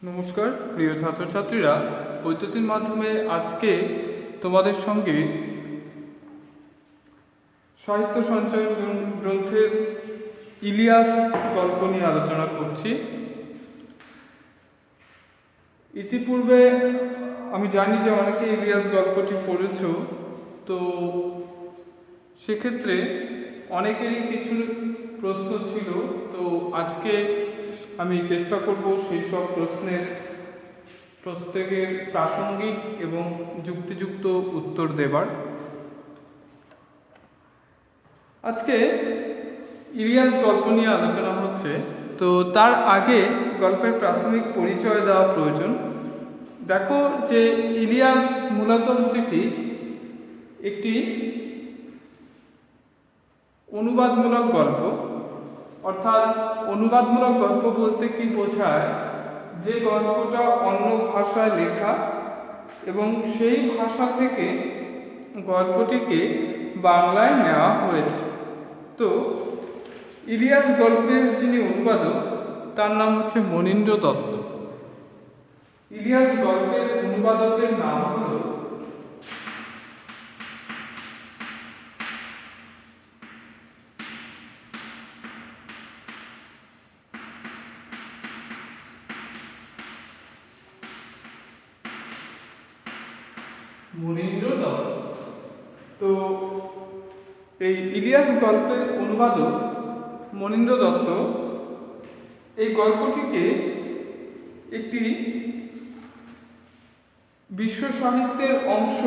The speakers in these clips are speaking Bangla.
নমস্কার প্রিয় ছাত্রছাত্রীরা, বৈদ্যুতিন মাধ্যমে আজকে তোমাদের সঙ্গে সাহিত্য সঞ্চয় গ্রন্থের ইলিয়াস গল্প নিয়ে আলোচনা করছি। ইতিপূর্বে আমি জানি যে অনেকে ইলিয়াস গল্পটি পড়েছ, তো সেক্ষেত্রে অনেকেরই কিছু প্রশ্ন ছিল। তো আজকে আমি চেষ্টা করব সেই সব প্রশ্নের প্রত্যেকের প্রাসঙ্গিক এবং যুক্তিযুক্ত উত্তর দেবার। আজকে ইলিয়াস গল্প নিয়ে আলোচনা হচ্ছে, তো তার আগে গল্পের প্রাথমিক পরিচয় দেওয়া প্রয়োজন। দেখো যে ইলিয়াস মূলত হচ্ছে কি একটি অনুবাদমূলক গল্প। অর্থাৎ অনুবাদমূলক গল্প বলতে কি বোঝায়, যে গল্পটা অন্য ভাষায় লেখা এবং সেই ভাষা থেকে গল্পটিকে বাংলায় নেওয়া হয়েছে। তো ইলিয়াস গল্পের যিনি অনুবাদক তার নাম হচ্ছে মনীন্দ্র দত্ত। ইলিয়াস গল্পের অনুবাদকের নাম হল মনীন্দ্র দত্ত। তো এই ইলিয়াস গল্পের অনুবাদক মনীন্দ্র দত্ত এই গল্পটিকে একটি বিশ্ব সাহিত্যের অংশ,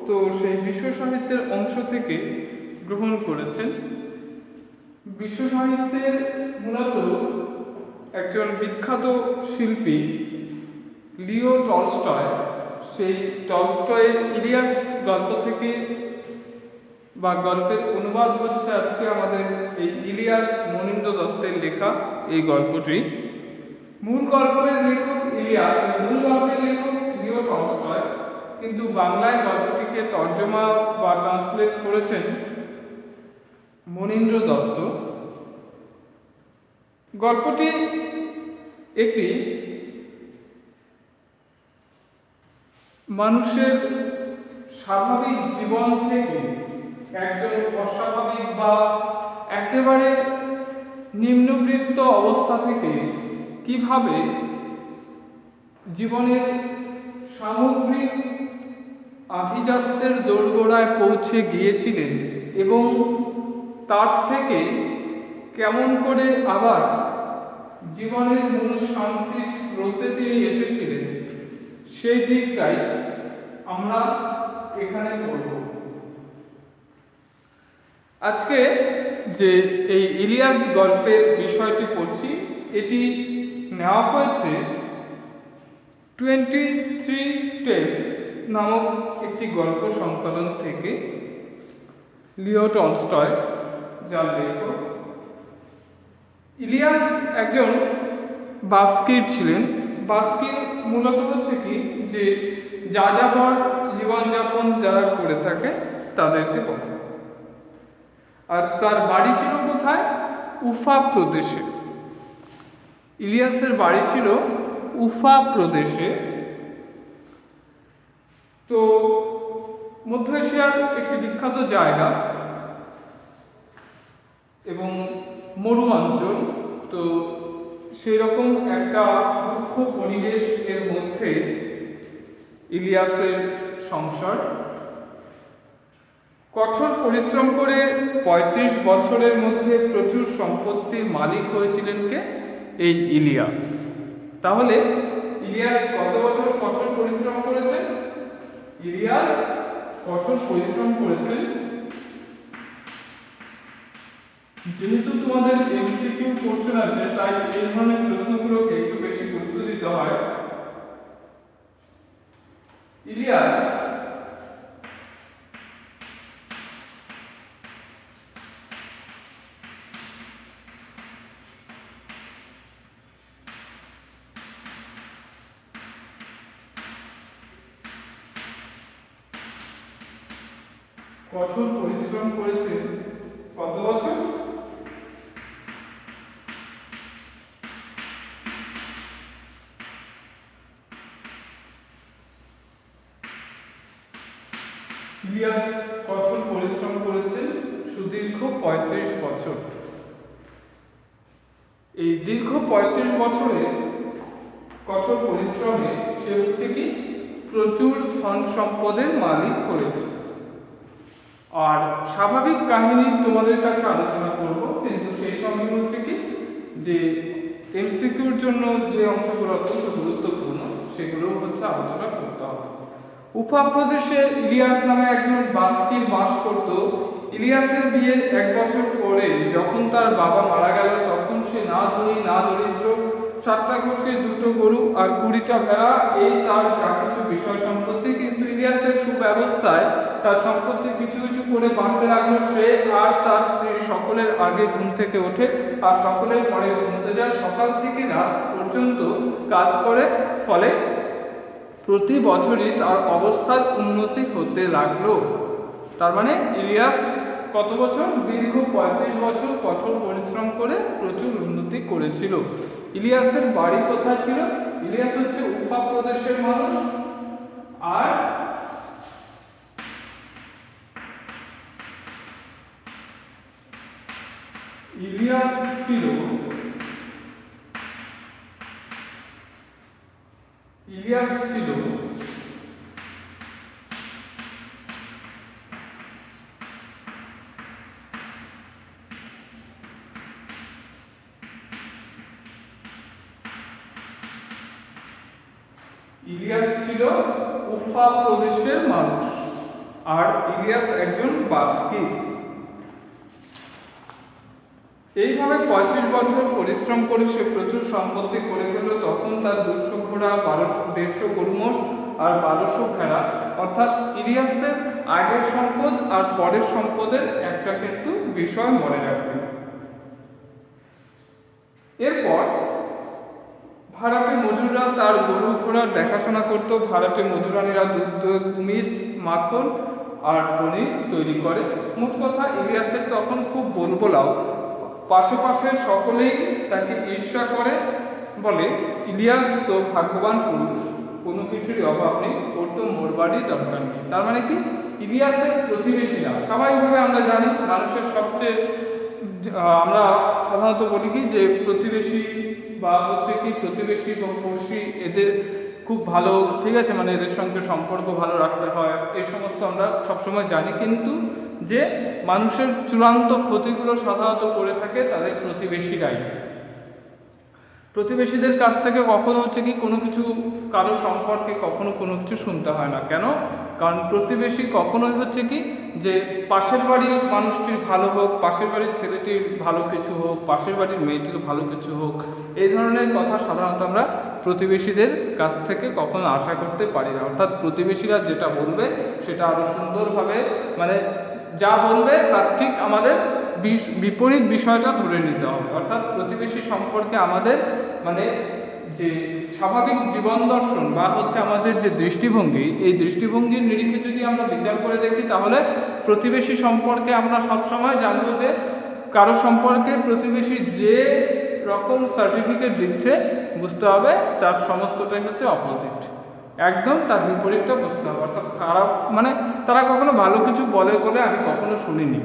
তো সেই বিশ্ব সাহিত্যের অংশ থেকে গ্রহণ করেছেন। বিশ্ব সাহিত্যের মূলত একজন বিখ্যাত শিল্পী লিও টলস্টয়, সেই টলস্টয়ের ইলিয়াস গল্প থেকে বা গল্পের অনুবাদ হচ্ছে আজকে আমাদের এই ইলিয়াস মনীন্দ্র দত্তের লেখা এই গল্পটি। মূল গল্পের লেখক ইলিয়াস, মূল গল্পের লেখক লিও টলস্টয়, কিন্তু বাংলায় গল্পটিকে তর্জমা বা ট্রান্সলেট করেছেন মনীন্দ্র দত্ত। গল্পটি একটি মানুষের স্বাভাবিক জীবন থেকে একজন অস্বাভাবিক বা একেবারে নিম্নবৃত্ত অবস্থা থেকে কিভাবে জীবনের সামগ্রিক আভিজাত্যের দোরগোড়ায় পৌঁছে গিয়েছিলেন এবং তার থেকে কেমন করে আবার জীবনের মূল শান্তির স্রোতে তিনি এসেছিলেন, সেই দিকটাই আমরা এখানে পড়ব। আজকে যে এই ইলিয়াস গল্পের বিষয়টি পড়ছি, এটি নেওয়া হয়েছে 23 টেলস নামক একটি গল্প সংকলন থেকে, লিও টলস্টয় যার লেখক। ইলিয়াস একজন বাস্কির ছিলেন। বাস্কির মূলত হচ্ছে কি যে যাযাবর জীবনযাপন যারা করে থাকে তাদেরকে বলে। আর তার বাড়ি ছিল কোথায়? উফা প্রদেশে। ইলিয়াসের বাড়ি ছিল উফা প্রদেশে। তো মধ্য এশিয়ার একটি বিখ্যাত জায়গা এবং মরু অঞ্চল। তো সেই রকম একটা দুঃখ পরিবেশ এর মধ্যে ইলিয়াসের সংসার। কঠোর পরিশ্রম করে 35 বছরের মধ্যে প্রচুর সম্পত্তির মালিক হয়েছিলেন কে? এই ইলিয়াস। তাহলে ইলিয়াস কত বছর কঠোর পরিশ্রম করেছেন? ইলিয়াস কঠোর পরিশ্রম করেছেন, যেহেতু তোমাদের এমসিকিউ কোশ্চেন আছে তাই এই ধরনের প্রশ্নগুলোকে একটু বেশি গুরুত্ব দিতে হয়। ইলিয়াস কঠোর পরিশ্রম করেছেন কত বছর? ইলিয়াস কঠোর পরিশ্রম করেছেন সুদীর্ঘ ৩৫ বছর। এই দীর্ঘ ৩৫ বছরে কঠোর পরিশ্রমে সে হচ্ছে কি প্রচুর ধন সম্পদের মালিক হয়েছে। আর স্বাভাবিক কাহিনী তোমাদের কাছে আলোচনা করব, কিন্তু সেই সঙ্গে হচ্ছে কি যে এমসিকিউর জন্য যে অংশগুলো অত্যন্ত গুরুত্বপূর্ণ সেগুলো হচ্ছে আলোচনা করতে হবে। উফা প্রদেশে ইলিয়াস নামে একজন বাস্কির বাস করত। ইলিয়াসের বিয়ের 1 বছর পরে যখন তার বাবা মারা গেল, তখন সে না ধনী না দরিদ্র, 7টা ঘটকে 2টো গরু আর 20টা ভেড়া, এই তার যা কিছু বিষয় সম্পত্তি। কিন্তু ইলিয়াসের সুব্যবস্থায় তার সম্পত্তি কিছু কিছু করে বাঁধতে লাগলো। সে আর তার স্ত্রী সকলের আগে ঘুম থেকে ওঠে আর সকলের পরে ঘুমোতে যায়। সকাল থেকে রাত পর্যন্ত কাজ করে, ফলে প্রতি বছরই তার অবস্থার উন্নতি হতে লাগলো। তার মানে ইলিয়াস কত বছর? দীর্ঘ 35 বছর কঠোর পরিশ্রম করে প্রচুর উন্নতি করেছিল। ইলিয়াসের বাড়ি কোথায় ছিল? ইলিয়াস হচ্ছে উফা প্রদেশের মানুষ। আর ইলিয়াস ছিল উফা প্রদেশের মানুষ, আর ইলিয়াস একজন বাস্কি। এইভাবে 35 বছর পরিশ্রম করে সে প্রচুর সম্পত্তি করে ফেলল। তখন তার 200 ঘোড়া, 150 গরু মোষ আর 1200 ভেড়া, অর্থাৎ ইলিয়াসের আগের সম্পদ আর পরের সম্পদের একটা কিন্তু বিষয় মনে রাখবে। এরপর ভাড়াটে মজুররা তার গরু ঘোড়ার দেখাশোনা করত। ভাড়াটে মজুরানীরা দুধ, কুমিজ, মাখন আর পনির তৈরি করে। মোট কথা ইলিয়াসের তখন খুব বলবলাও। পাশে সকলেই তাকে ঈর্ষা করে, বলে ইলিয়াস তো ভাগ্যবান পুরুষ, কোনো কিছুরই অভাব নেই, ওর তো মোর বাড়ি দরকার নেই। তার মানে কি ইলিয়াসের প্রতিবেশীরা, স্বাভাবিকভাবে আমরা জানি মানুষের সবচেয়ে আমরা সাধারণত বলি কি যে প্রতিবেশী বা হচ্ছে কি প্রতিবেশী বা পড়শি এদের খুব ভালো, ঠিক আছে, মানে এদের সঙ্গে সম্পর্ক ভালো রাখতে হয়, এই সমস্ত আমরা সবসময় জানি। কিন্তু যে মানুষের চূড়ান্ত ক্ষতিগুলো সাধারণত করে থাকে তাদের প্রতিবেশীরাই। প্রতিবেশীদের কাছ থেকে কখনো হচ্ছে কি কোনো কিছু কারো সম্পর্কে কখনো কোনো কিছু শুনতে হয় না। কেন? কারণ প্রতিবেশী কখনোই হচ্ছে কি যে পাশের বাড়ির মানুষটির ভালো হোক, পাশের বাড়ির ছেলেটির ভালো কিছু হোক, পাশের বাড়ির মেয়েটির ভালো কিছু হোক, এই ধরনের কথা সাধারণত আমরা প্রতিবেশীদের কাছ থেকে কখনো আশা করতে পারি না। অর্থাৎ প্রতিবেশীরা যেটা বলবে সেটা আরো সুন্দরভাবে, মানে যা বলবে তার ঠিক আমাদের বিপরীত বিষয়টা ধরে নিতে হবে। অর্থাৎ প্রতিবেশী সম্পর্কে আমাদের মানে যে স্বাভাবিক জীবন দর্শন বা হচ্ছে আমাদের যে দৃষ্টিভঙ্গি, এই দৃষ্টিভঙ্গির নিরিখে যদি আমরা বিচার করে দেখি, তাহলে প্রতিবেশী সম্পর্কে আমরা সবসময় জানবো যে কারো সম্পর্কে প্রতিবেশী যে রকম সার্টিফিকেট দিচ্ছে, বুঝতে হবে তার সমস্তটাই হচ্ছে অপোজিট, একদম তার বিপরীতটা বুঝতে হবে। অর্থাৎ খারাপ, মানে তারা কখনো ভালো কিছু বলে বলে আমি কখনো শুনিনি।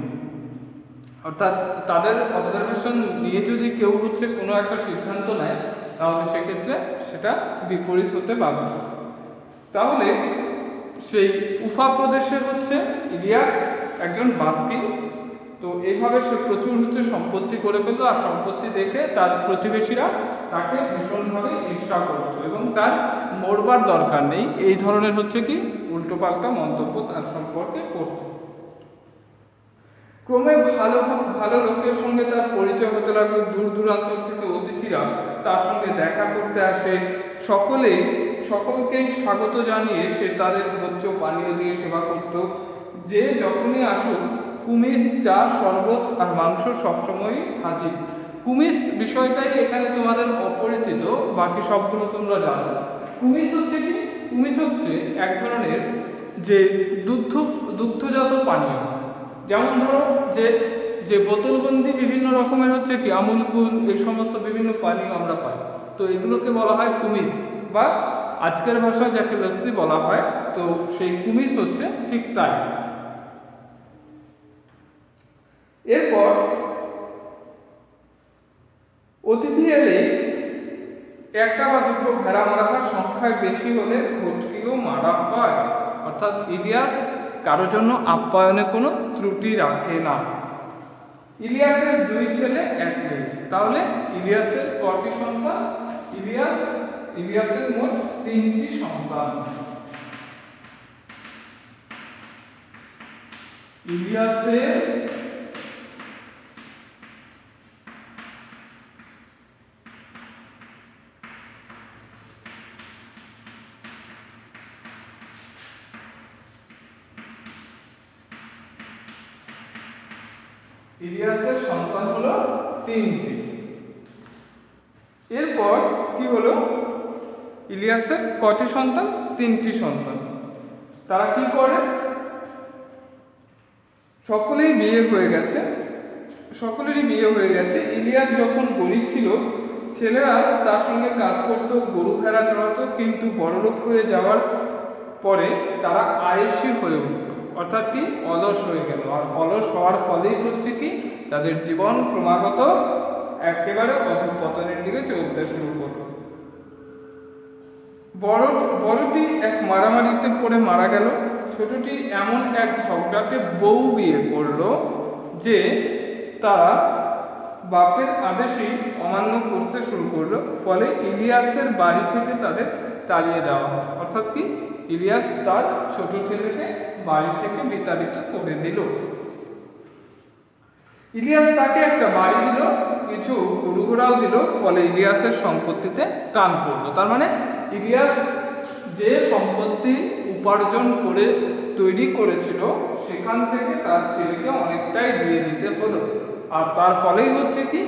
অর্থাৎ তাদের অবজারভেশন নিয়ে যদি কেউ হচ্ছে কোনো একটা সিদ্ধান্ত নেয়, তাহলে সেক্ষেত্রে সেটা বিপরীত হতে বাধ্য। তাহলে সেই উফা প্রদেশের হচ্ছে ইলিয়াস একজন বাস্কি। তো এইভাবে সে প্রচুর হচ্ছে সম্পত্তি করে ফেলতো, আর সম্পত্তি দেখে তার প্রতিবেশীরা তাকে ভীষণভাবে ঈর্ষা করত এবং তার মরবার দরকার নেই এই ধরনের হচ্ছে কি উল্টোপাল্টা মন্তব্য তার সম্পর্কে করত। ক্রমে ভালো লোকের সঙ্গে তার পরিচয় হতে লাগলো। দূর দূরান্ত থেকে অতিথিরা তার সঙ্গে দেখা করতে আসে। সকলকেই স্বাগত জানিয়ে সে তাদের ভোজ্য পানীয় দিয়ে সেবা করত। যে যখনই আসুক কুমিজ, চা, শরবত আর মাংস সবসময় হাজির। কুমিজ বিষয়টাই এখানে তোমাদের অপরিচিত, বাকি সবগুলো তোমরা জানো। কুমিজ হচ্ছে কি? কুমিজ হচ্ছে এক ধরনের যে দুগ্ধজাত পানীয়। যেমন ধরো যে বোতলবন্দি বিভিন্ন রকমের হচ্ছে কি আমুল কুল, এই সমস্ত বিভিন্ন পানীয় আমরা পাই, তো এগুলোকে বলা হয় কুমিজ, বা আজকের ভাষায় যাকে লস্যি বলা হয়, তো সেই কুমিজ হচ্ছে ঠিক তাই। এরপর অতিথি এলে একটা বা দুটো ভেড়া মারা হয়, সংখ্যায় বেশি হলে ঘটকিও মারা হয়। অর্থাৎ ইলিয়াস কারোর জন্য আপ্যায়নে কোনো ত্রুটি রাখে না। ইলিয়াসের 2 ছেলে 1 মেয়ে, তাহলে ইলিয়াসের কটি সন্তান? ইলিয়াসের মোট 3টি সন্তান। ইলিয়াসের সন্তান হলো 3টি। এরপর কি হলো? ইলিয়াসের কটি সন্তান? 3টি সন্তান। তারা কি করে? সকলেরই বিয়ে হয়ে গেছে। ইলিয়াস যখন গরিব ছিল, ছেলেরা তার সঙ্গে কাজ করত, গরু ভেড়া চড়াতো, কিন্তু বড়লোক হয়ে যাওয়ার পরে তারা আয়েসি হয়ে উঠল, অর্থাৎ কি অলস হয়ে গেল। আর অলস হওয়ার ফলেই হচ্ছে কি তাদের জীবন ক্রমাগত একেবারে অধঃপতনের দিকে চলতে শুরু করলো। বড়টি এক মারামারিতে পড়ে মারা গেল। ছোটটি এমন এক ঝগড়াটে বউ বিয়ে করলো যে তারা বাপের আদেশই অমান্য করতে শুরু করলো। ফলে ইলিয়াসের বাড়ি থেকে তাদের তাড়িয়ে দেওয়া হয়। অর্থাৎ কি ইলিয়াস তার ছোট ছেলেকে বাড়ি থেকে বিতাড়িত করে দিল। ইলিয়াস তাকে একটা বাড়ি দিল, কিছু গরু ঘোড়াও দিল। ফলে ইলিয়াসের সম্পত্তিতে টান পড়লো। তার মানে ইলিয়াস যে সম্পত্তি উপার্জন করে তৈরি করেছিল, সেখান থেকে তার ছেলেকে অনেকটাই দিয়ে দিতে হলো। আর তার ফলেই হচ্ছে কি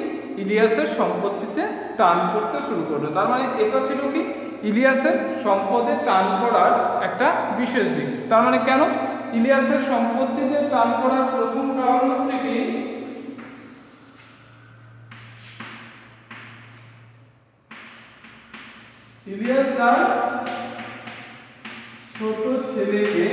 ইলিয়াসের সম্পত্তিতে টান পড়তে শুরু করলো। তার মানে এটা ছিল কি ইলিয়াসের সম্পদে টান পড়ার একটা বিশেষ দিক। তার মানে কেন ইলিয়াসের সম্পত্তিতে টান পড়ার প্রথম কারণ হচ্ছে কি ইলিয়াস তার ছোট ছেলেকে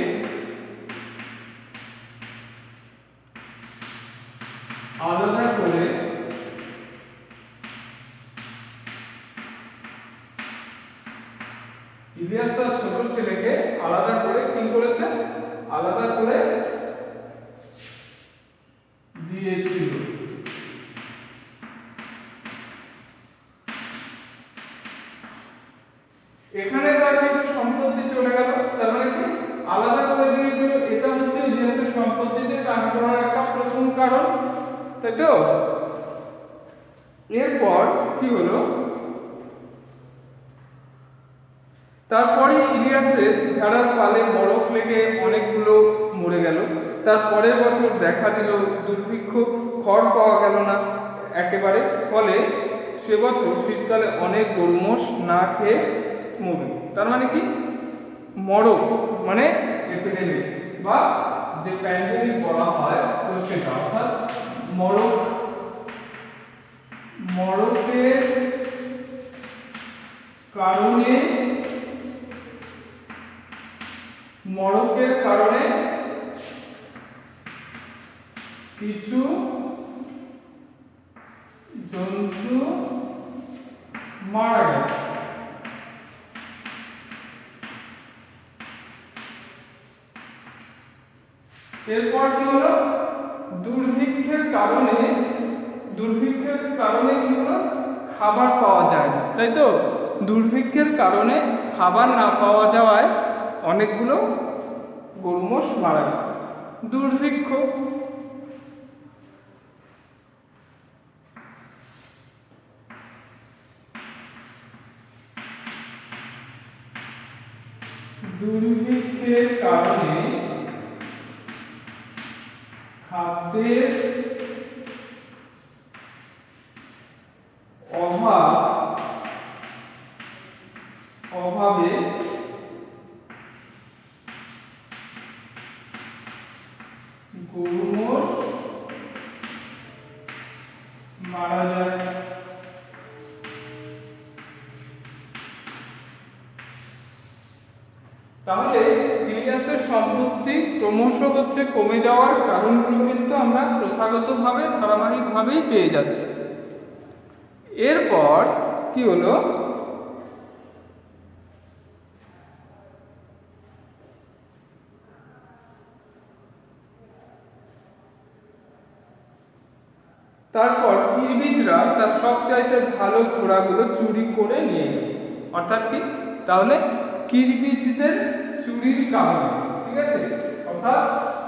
আলাদা করে কি করেছে? আলাদা করে দিয়েছিল। এখানে তার কিছু সম্পত্তি চলে গেল, তার মানে কি আলাদা করে দিয়েছিল। এটা হচ্ছে ইলিয়াসের সম্পত্তিতে টান পড়ার একটা প্রথম কারণ, তাই তো? এরপর কি হলো? তারপরে ইলিয়াসের ভেড়ার পালে বরফ লেগে অনেকগুলো মরে গেল। তার পরের বছর দেখা দিল দুর্ভিক্ষ, খড় পাওয়া গেল না একেবারে। ফলে সে বছর শীতকালে অনেক গরু মোষ না খেয়ে মরল। তার মানে কি মরক, মানে এপিডেমিক বা যে প্যান্ডেমিক বলা হয়, তো সেটা অর্থাৎ মরকের কারণে কিছু জন্তু মারা গেছে। এরপর কি হলো? দুর্ভিক্ষের কারণে কি হলো? খাবার পাওয়া যায় না, তাই তো? দুর্ভিক্ষের কারণে খাবার না পাওয়া যাওয়ায় অনেকগুলো গরু মোষ মারা গেছে। দুর্ভিক্ষ। দুর্ভিক্ষের কারণে খাদ্যের অভাবে গরু মোষ মারা যায়। তাহলে ইলিয়াসের সম্পত্তি ক্রমশ কমে যাওয়ার কারণগুলো কিন্তু আমরা প্রথাগতভাবে ধারাবাহিকভাবেই পেয়ে যাচ্ছি। এরপর কি হলো, তারপর কিরবিজরা তার সবচাইতে ভালো ঘোড়াগুলো চুরি করে নিয়ে গেল। অর্থাৎ কি, তাহলে কিরবিজদের চুরির কারণে, ঠিক আছে, অর্থাৎ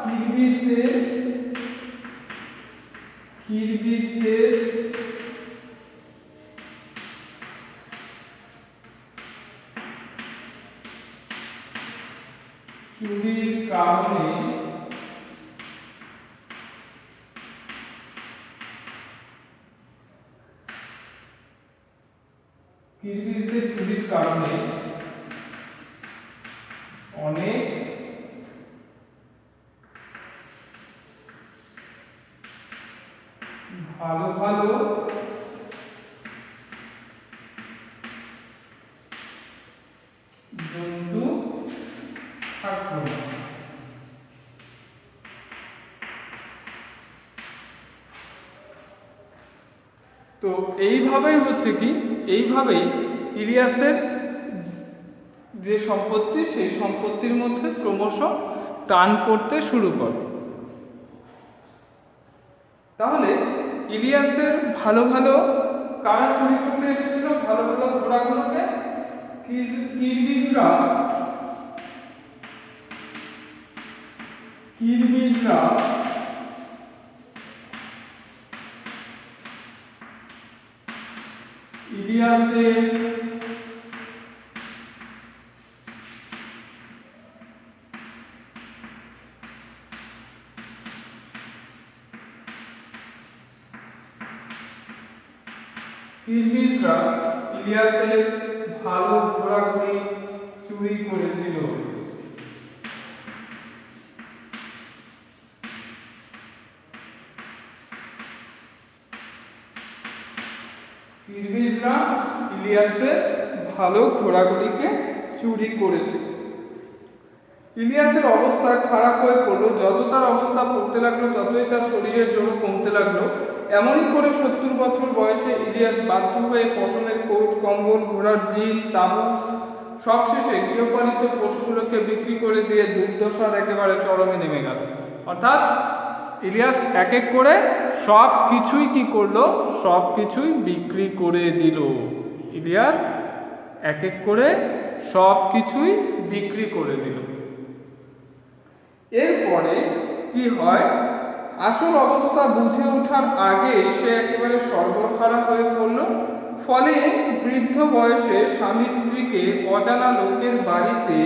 কিরবিজদের চুরির কারণে অনেক ভালো ভালো জন্তু থাকলো। তো এইভাবেই এইভাবেই ইলিয়াসের যে সম্পত্তি, সেই সম্পত্তির মধ্যে ক্রমশ টান পড়তে শুরু করে। তাহলে ইলিয়াসের ভালো ভালো কারা চুরি করতে এসেছিল? ভালো ভালো ঘোড়াগুলোকে কিরবিজরা ইলিয়াসের ইলিয়াসের ভালো ঘোড়াগুলি চুরি করেছিল। কিরবিজরা ইলিয়াসের ভালো ঘোড়াগুলিকে চুরি করেছিল। ইলিয়াসের অবস্থা খারাপ হয়ে পড়লো। যত তার অবস্থা পড়তে লাগলো, ততই তার শরীরের জোর কমতে লাগলো। এমনই করে 70 বছর বয়সে ইলিয়াস বাধ্য হয়ে পশমের কোট, কম্বল, ঘোড়ার জিন, তাঁবু, সবশেষে গৃহপালিত পশুগুলোকে বিক্রি করে দিয়ে দুর্দশার একেবারে চরমে নেমে গেল। অর্থাৎ ইলিয়াস এক এক করে সব কিছুই কি করলো? সব কিছুই বিক্রি করে দিল। ইলিয়াস এক এক করে সব কিছুই বিক্রি করে দিল। এরপরে কি হয়, আসল অবস্থা বুঝে ওঠার আগে সে একেবারে সর্বহারা হয়ে পড়ল। ফলে বৃদ্ধ বয়সে স্বামী স্ত্রীকে অজানা লোকের বাড়িতে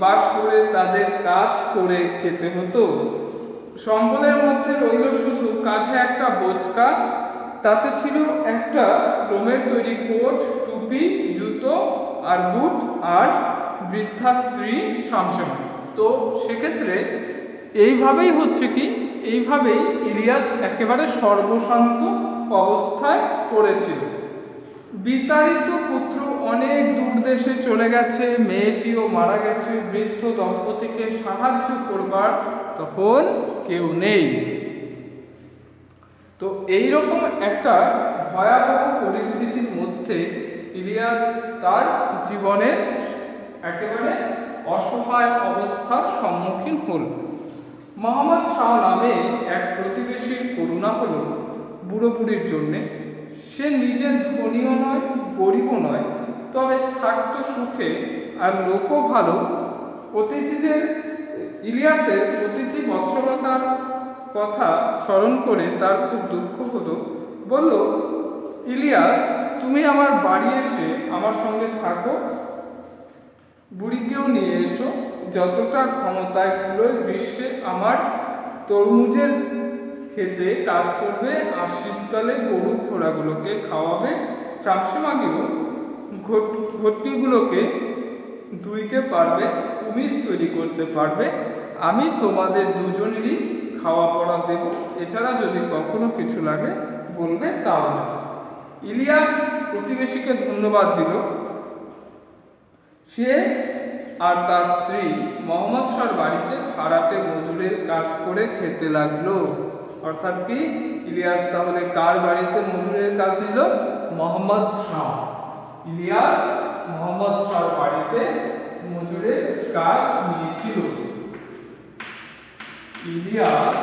বাস করে তাদের কাজ করে খেতে হতো। সম্বলের মধ্যে রইল শুধু কাঁধে একটা বোঁচকা, তাতে ছিল একটা লোমের তৈরি কোট, টুপি, জুতো আর বুট, আর বৃদ্ধা স্ত্রী শামশামা। তো সেক্ষেত্রে এইভাবেই ইলিয়াস একেবারে সর্বশান্ত অবস্থায় পড়েছিল। বিতাড়িত পুত্র অনেক দূর দেশে চলে গেছে, মেয়েটিও মারা গেছে, বৃদ্ধ দম্পতিকে সাহায্য করবার তখন কেউ নেই। তো এইরকম একটা ভয়াবহ পরিস্থিতির মধ্যে ইলিয়াস তার জীবনের একেবারে অসহায় অবস্থার সম্মুখীন হল। মোহাম্মদ শাহ নামে এক প্রতিবেশীর করুণা হলো বুড়ো বুড়ির জন্যে। সে নিজে ধনীও নয়, গরিবও নয়, তবে থাকতো সুখে আর লোকও ভালো। ইলিয়াসের অতিথি বৎসলতার কথা স্মরণ করে তার খুব দুঃখ হলো। বলল, ইলিয়াস, তুমি আমার বাড়ি এসে আমার সঙ্গে থাকো, বুড়িকেও নিয়ে এসো, যতটা ক্ষমতায় কুলোয় গ্রীষ্মে আমার তরমুজের খেতে কাজ করবে, আর শীতকালে গরু ঘোড়াগুলোকে খাওয়াবে, শামশামাগিও ঘটকিগুলোকে ধুইতে পারবে, কুমিজ তৈরি করতে পারবে। আমি তোমাদের দুজনেরই খাওয়া পড়া দেব, এছাড়া যদি কখনো কিছু লাগে বলবে তাও না। ইলিয়াস প্রতিবেশীকে ধন্যবাদ দিল। সে আর তার স্ত্রী মোহাম্মদ শাহর বাড়িতে ভাড়াটে মজুরের কাজ করে খেতে লাগলো। অর্থাৎ কি, ইলিয়াস তাহলে কার বাড়িতে মজুরের কাজ নিল? মোহাম্মদ শাহ। ইলিয়াস মোহাম্মদ শাহর বাড়িতে মজুরের কাজ নিয়েছিল। ইলিয়াস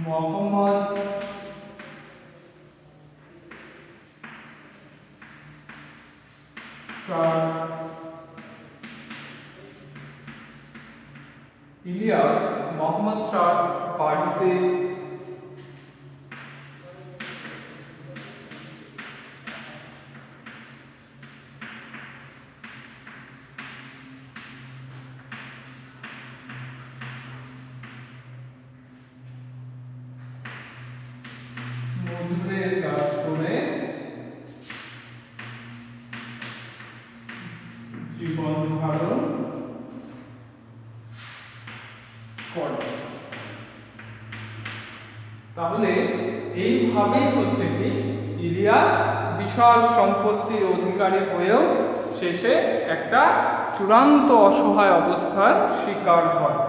মোহাম্মদ ইলিয়াস মোহাম্মদ শাহ বাড়িতে মজুরের কাজ করে জীবন ধারণ করে। তাহলে এইভাবেই হচ্ছে কি, ইলিয়াস বিশাল সম্পত্তির অধিকারী হয়েও শেষে একটা চূড়ান্ত অসহায় অবস্থার শিকার হয়।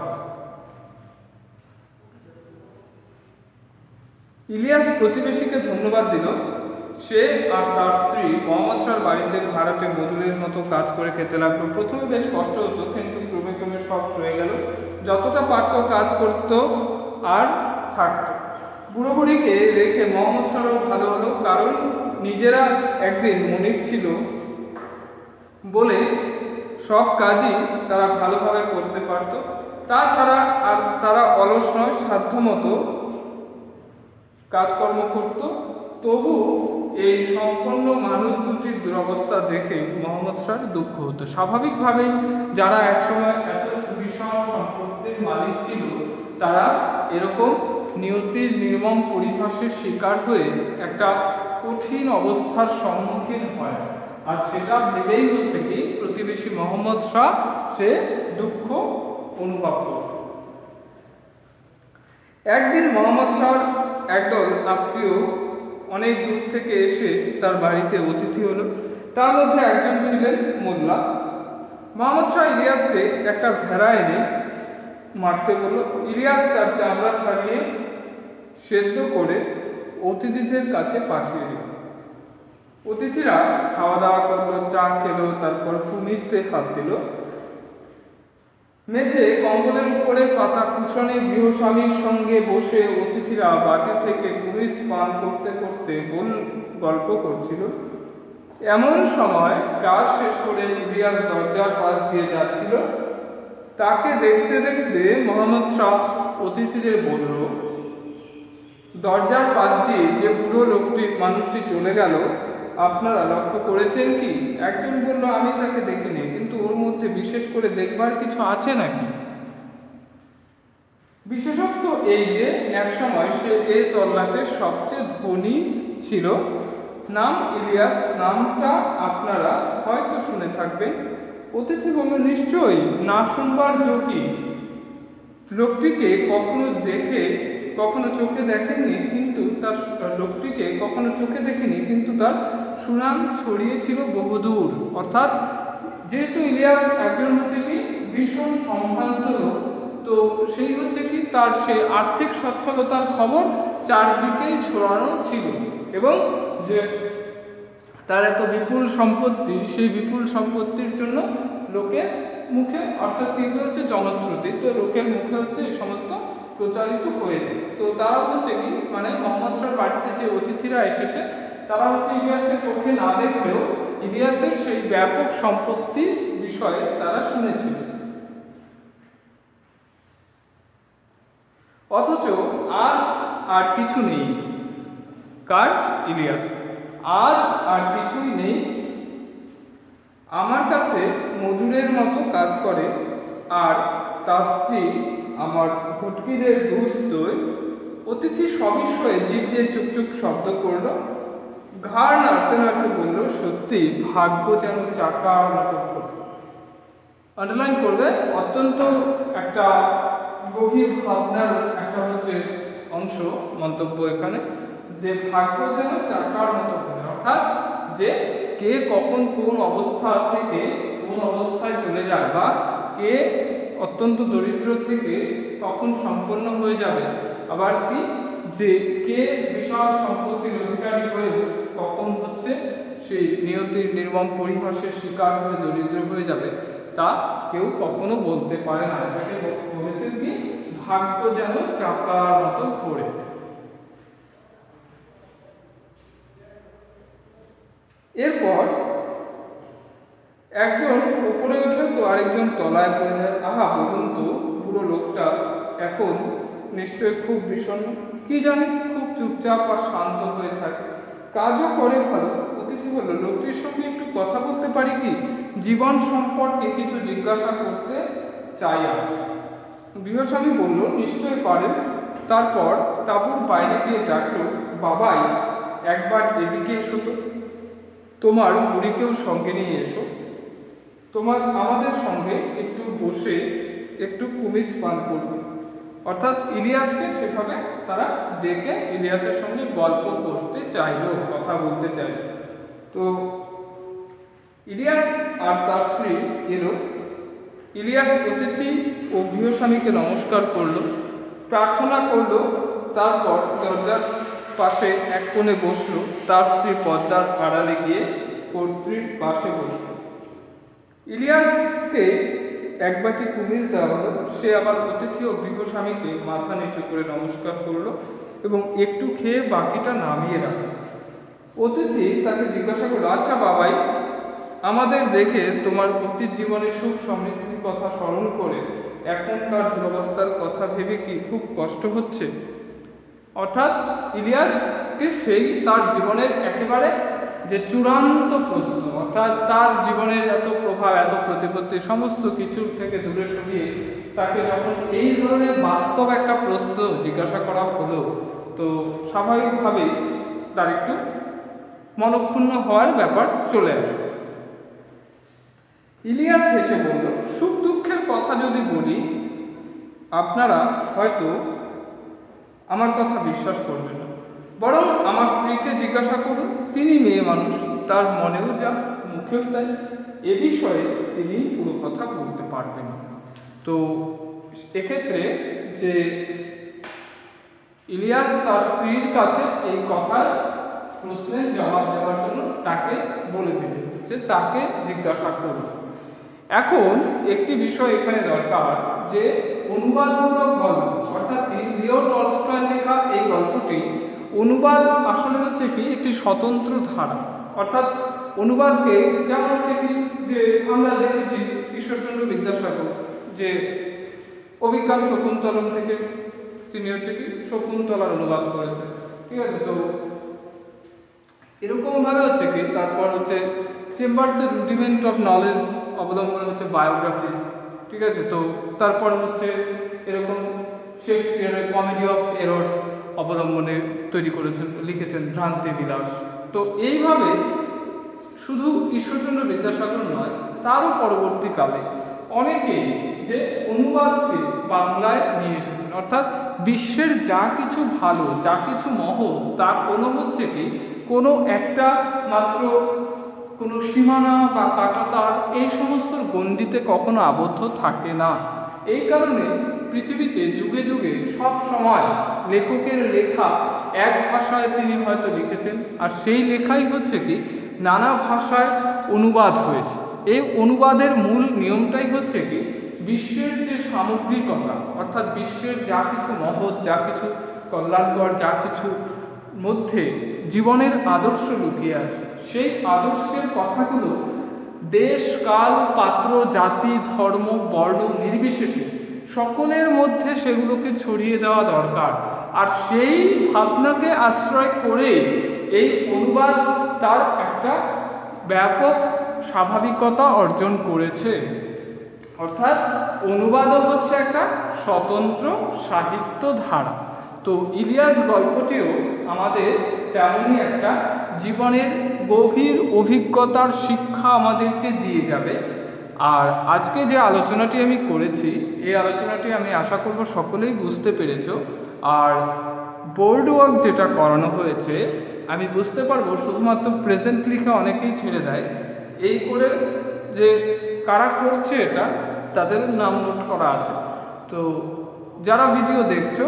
ইলিয়াস প্রতিবেশীকে ধন্যবাদ দিল। সে আর তার স্ত্রী মোহাম্মদ শাহর বাড়িতে ভাড়াটে মজুরের মতো কাজ করে খেতে লাগলো। প্রথমে বেশ কষ্ট হতো, কিন্তু ক্রমে ক্রমে সব সয়ে গেল। যতটা পারত কাজ করত আর থাকত। বুড়ো বুড়িকে রেখে মোহাম্মদ শাহও ভালো হলো, কারণ নিজেরা একদিন মনিব ছিল বলে সব কাজই তারা ভালোভাবে করতে পারত। তাছাড়া আর তারা অলস নয়, সাধ্যমতো কাজকর্ম করত। তবু এই সম্পন্ন মানুষ দুটির দুরবস্থা দেখে মোহাম্মদ শাহর দুঃখ হতো। স্বাভাবিকভাবেই যারা একসময় এত সুবিশাল সম্পত্তির মালিক ছিল, তারা এরকম নিয়তির নির্মম পরিহাসের শিকার হয়ে একটা কঠিন অবস্থার সম্মুখীন হয়। আর সেটা ভেবেই হচ্ছে কি, প্রতিবেশী মোহাম্মদ শাহ সে দুঃখ অনুভব করত। একদিন মোহাম্মদ শাহর একদল আত্মীয় অনেক দূর থেকে এসে তার বাড়িতে অতিথি হলো। তার মধ্যে একজন ছিলেন মোল্লা। মোহাম্মদ শাহ ইলিয়াসকে একটা ভেড়া এনে মারতে বলল। ইলিয়াস তার চামড়া ছাড়িয়ে সেদ্ধ করে অতিথিদের কাছে পাঠিয়ে দিল। অতিথিরা খাওয়া দাওয়া করলো, চা খেলো, তারপর কুমিজে হাত দিল। মেঝে কম্বলের উপরে পাতা কুশনে গৃহস্বামীর সঙ্গে বসে অতিথিরা বাটি থেকে কুমিজ পান করতে করতে গল্প করছিল। এমন সময় কাজ শেষ করে ইলিয়াস দরজার পাশ দিয়ে যাচ্ছিল। তাকে দেখতে দেখতে মোহাম্মদ শাহ অতিথিদের বলল, দরজার পাশ দিয়ে যে বুড়ো মানুষটি চলে গেল, আপনারা লক্ষ্য করেছেন কি? একজন বলল, আমি তাকে দেখিনি, কিন্তু ওর মধ্যে বিশেষ করে দেখবার কিছু আছে নাকি? বিশেষত্ব এই যে একসময় সে এই তল্লাটের সবচেয়ে ধনী ছিল। নাম ইলিয়াস, নামটা আপনারা হয়তো শুনে থাকবেন। অতিথি বলল, নিশ্চয়ই, না শুনবার যোগ্য। লোকটিকে কখনো চোখে দেখেনি, কিন্তু তার সুনাম ছড়িয়েছিল বহুদূর। অর্থাৎ যেহেতু ইলিয়াস একজন হচ্ছে কি ভীষণ সম্ভ্রান্ত লোক, তো সেই হচ্ছে কি তার সেই আর্থিক সচ্ছলতার খবর চারদিকেই ছড়ানো ছিল, এবং যে তার এত বিপুল সম্পত্তি, সেই বিপুল সম্পত্তির জন্য লোকের মুখে, অর্থাৎ কিন্তু হচ্ছে জনশ্রুতি, তো লোকের মুখে হচ্ছে এই সমস্ত প্রচারিত হয়েছে। তো তারা হচ্ছে কি, মানে মোহাম্মদ শাহর বাড়িতে যে অতিথিরা এসেছে, তারা হচ্ছে ইলিয়াসকে চোখে না দেখলেও ইলিয়াসের সেই ব্যাপক সম্পত্তির বিষয়ে তারা শুনেছিল। অথচ আজ আর কিছু নেই। কার? ইলিয়াস। আজ আর কিছুই নেই। আমার কাছে মজুরের মতো কাজ করে, আর তার স্ত্রী আমার ঘুটকিদের দুধ দই। অতিথি সবিস্ময়ে জিভ দিয়ে চুপচুপ শব্দ করল, ঘাড় নাড়তে নাড়তে বলল, সত্যি ভাগ্য যেন চাকার মতো। আন্ডারলাইন করবে, অত্যন্ত একটা গভীর ভাবনার একটা হচ্ছে অংশ, মন্তব্য এখানে, যে ভাগ্য যেন চাকার মতো ঘোরে, অর্থাৎ যে কে কখন কোন অবস্থা থেকে কোন অবস্থায় চলে যায়, বা কে অত্যন্ত দরিদ্র থেকে কখন সম্পন্ন হয়ে যাবে, আবার কি যে কে বিশাল সম্পত্তির অধিকারী হয়ে কখন হচ্ছে সেই নিয়তির নির্মম পরিহাসের শিকার হয়ে দরিদ্র হয়ে যাবে, তা কেউ কখনো বলতে পারে না। এটাকে বলেছেন কি, ভাগ্য যেন চাকার মতো ঘোরে। এরপর একজন উপরে উঠে তো আরেকজন তলায় পড়ে যায়। আহা, বলুন তো, পুরো লোকটা এখন নিশ্চয়ই খুব বিষণ্ণ, কি জানি খুব চুপচাপ আর শান্ত হয়ে থাকে, কাজও করে ভালো। অতিথি বলল, লোকটির সঙ্গে একটু কথা বলতে পারি কি? জীবন সম্পর্কে কিছু জিজ্ঞাসা করতে চাই আমি। গৃহস্বামী বলল, নিশ্চয়ই পারেন। তারপর তাঁবুর বাইরে গিয়ে ডাকলো, বাবাই, একবার এদিকে এসো তো, তোমার বুড়িকেও সঙ্গে নিয়ে এসো, আমাদের সঙ্গে একটু বসে একটু কুমিজ পান করবে। অর্থাৎ ইলিয়াসকে সেভাবে তারা ডেকে ইলিয়াসের সঙ্গে গল্প করতে চাইল, কথা বলতে চাইল। তো ইলিয়াস আর তার স্ত্রী এলো। ইলিয়াস অতিথি ও গৃহস্বামীকে নমস্কার করলো, প্রার্থনা করলো, তারপর দরজার পাশে এক কোণে বসলো। তার স্ত্রী পর্দার আড়ালে গিয়ে কর্ত্রীর পাশে বসল। ইলিয়াসকে এক বাটি কুমিজ দেওয়া হলো। সে আবার অতিথি ও গৃহস্বামীকে মাথা নিচু করে নমস্কার করলো এবং একটু খেয়ে বাকিটা নামিয়ে রাখলো। অতিথি তাকে জিজ্ঞাসা করলো, আচ্ছা বাবাই, আমাদের দেখে তোমার অতীত জীবনের সুখ সমৃদ্ধির কথা স্মরণ করে এখনকার দুরবস্থার কথা ভেবে কি খুব কষ্ট হচ্ছে? অর্থাৎ ইলিয়াসকে সেই তার জীবনের একেবারে যে চূড়ান্ত প্রশ্ন, অর্থাৎ তার জীবনের এত প্রভাব, এত প্রতিপত্তি, সমস্ত কিছুর থেকে দূরে সরিয়ে তাকে যখন এই ধরনের বাস্তব একটা প্রশ্ন জিজ্ঞাসা করা হলো, তো স্বাভাবিকভাবেই তার একটু মনক্ষুণ্ণ হওয়ার ব্যাপার চলে আসে। ইলিয়াস হেসে বলল, সুখ দুঃখের কথা যদি বলি, আপনারা হয়তো আমার কথা বিশ্বাস করবেন না, বরং আমার স্ত্রীকে জিজ্ঞাসা করুন। তিনি মেয়ে মানুষ, তার মনেও যা মুখেও তাই, এ বিষয়ে তিনি পুরো কথা বলতে পারবেন। তো এক্ষেত্রে যে ইলিয়াস তার স্ত্রীর কাছে এই কথার প্রশ্নের জবাব দেওয়ার জন্য তাকে বলে দিলেন যে তাকে জিজ্ঞাসা করুন। এখন একটি বিষয় এখানে দরকার, যে অনুবাদমূলক গল্প, অর্থাৎ লিও টলস্টয়ের লেখা এই গল্পটি অনুবাদ আসলে হচ্ছে কি একটি স্বতন্ত্র ধারা। অর্থাৎ অনুবাদকে যেমন হচ্ছে কি যে আমরা দেখেছি ঈশ্বরচন্দ্র বিদ্যাসাগর যে অভিজ্ঞান শকুন্তলম থেকে তিনি হচ্ছে কি শকুন্তলার অনুবাদ করেছেন, ঠিক আছে। তো এরকম ভাবে হচ্ছে কি তারপর হচ্ছে চেম্বার্সের রুডিমেন্ট অফ নলেজ অবলম্বনে হচ্ছে বায়োগ্রাফিস, ঠিক আছে। তো তারপর হচ্ছে এরকম শেক্সপিয়ারের কমেডি অফ এরর্স অবলম্বনে তৈরি করেছেন, লিখেছেন ভ্রান্তি বিলাস। তো এইভাবে শুধু ঈশ্বরচন্দ্র বিদ্যাসাগর নয়, তারও পরবর্তীকালে অনেকেই যে অনুবাদকে বাংলায় নিয়ে এসেছেন। অর্থাৎ বিশ্বের যা কিছু ভালো, যা কিছু মহৎ, তা কোনো হচ্ছে কি কোনো একটা মাত্র কোনো সীমানা বা কাঁটাতার এই সমস্ত গণ্ডিতে কখনো আবদ্ধ থাকে না। এই কারণে পৃথিবীতে যুগে যুগে সব সময় লেখকের লেখা এক ভাষায় তিনি হয়তো লিখেছেন, আর সেই লেখাই হচ্ছে কি নানা ভাষায় অনুবাদ হয়েছে। এই অনুবাদের মূল নিয়মটাই হচ্ছে কি বিশ্বের যে সামগ্রিকতা, অর্থাৎ বিশ্বের যা কিছু মহৎ, যা কিছু কল্যাণকর, যা কিছু মধ্যে জীবনের আদর্শ লুকিয়ে আছে, সেই আদর্শের কথাগুলো দেশ, কাল, পাত্র, জাতি, ধর্ম, বর্ণ নির্বিশেষে সকলের মধ্যে সেগুলোকে ছড়িয়ে দেওয়া দরকার। আর সেই ভাবনাকে আশ্রয় করে এই অনুবাদ তার একটা ব্যাপক স্বাভাবিকতা অর্জন করেছে। অর্থাৎ অনুবাদও হচ্ছে একটা স্বতন্ত্র সাহিত্য ধারা। তো ইলিয়াস গল্পটিও আমাদের তেমনই একটা জীবনের গভীর অভিজ্ঞতার শিক্ষা আমাদেরকে দিয়ে যাবে। আর আজকে যে আলোচনাটি আমি করেছি, এই আলোচনাটি আমি আশা করব সকলেই বুঝতে পেরেছ। আর বোর্ড ওয়ার্ক যেটা করানো হয়েছে আমি বুঝতে পারবো শুধুমাত্র প্রেজেন্ট লিখে অনেকেই ছেড়ে দেয়, এই করে যে কারা করছে এটা তাদের নাম নোট করা আছে। তো যারা ভিডিও দেখছো,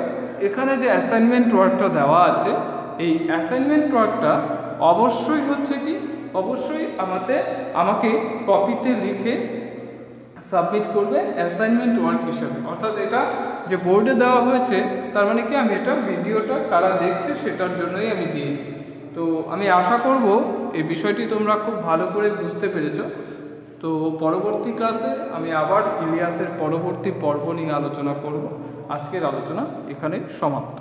এখানে যে অ্যাসাইনমেন্ট ওয়ার্কটা দেওয়া আছে, এই অ্যাসাইনমেন্ট ওয়ার্কটা অবশ্যই হচ্ছে কি, অবশ্যই আমাকে কপিতে লিখে সাবমিট করবে অ্যাসাইনমেন্ট ওয়ার্ক হিসেবে। অর্থাৎ এটা যে বোর্ডে দেওয়া হয়েছে তার মানে কি আমি এটা ভিডিওটা কারা দেখছে সেটার জন্যই আমি দিয়েছি। তো আমি আশা করব এই বিষয়টি তোমরা খুব ভালো করে বুঝতে পেরেছো। তো পরবর্তী ক্লাসে আমি আবার ইলিয়াসের পরবর্তী পর্ব নিয়ে আলোচনা করব। আজকের আলোচনা এখানে সমাপ্ত।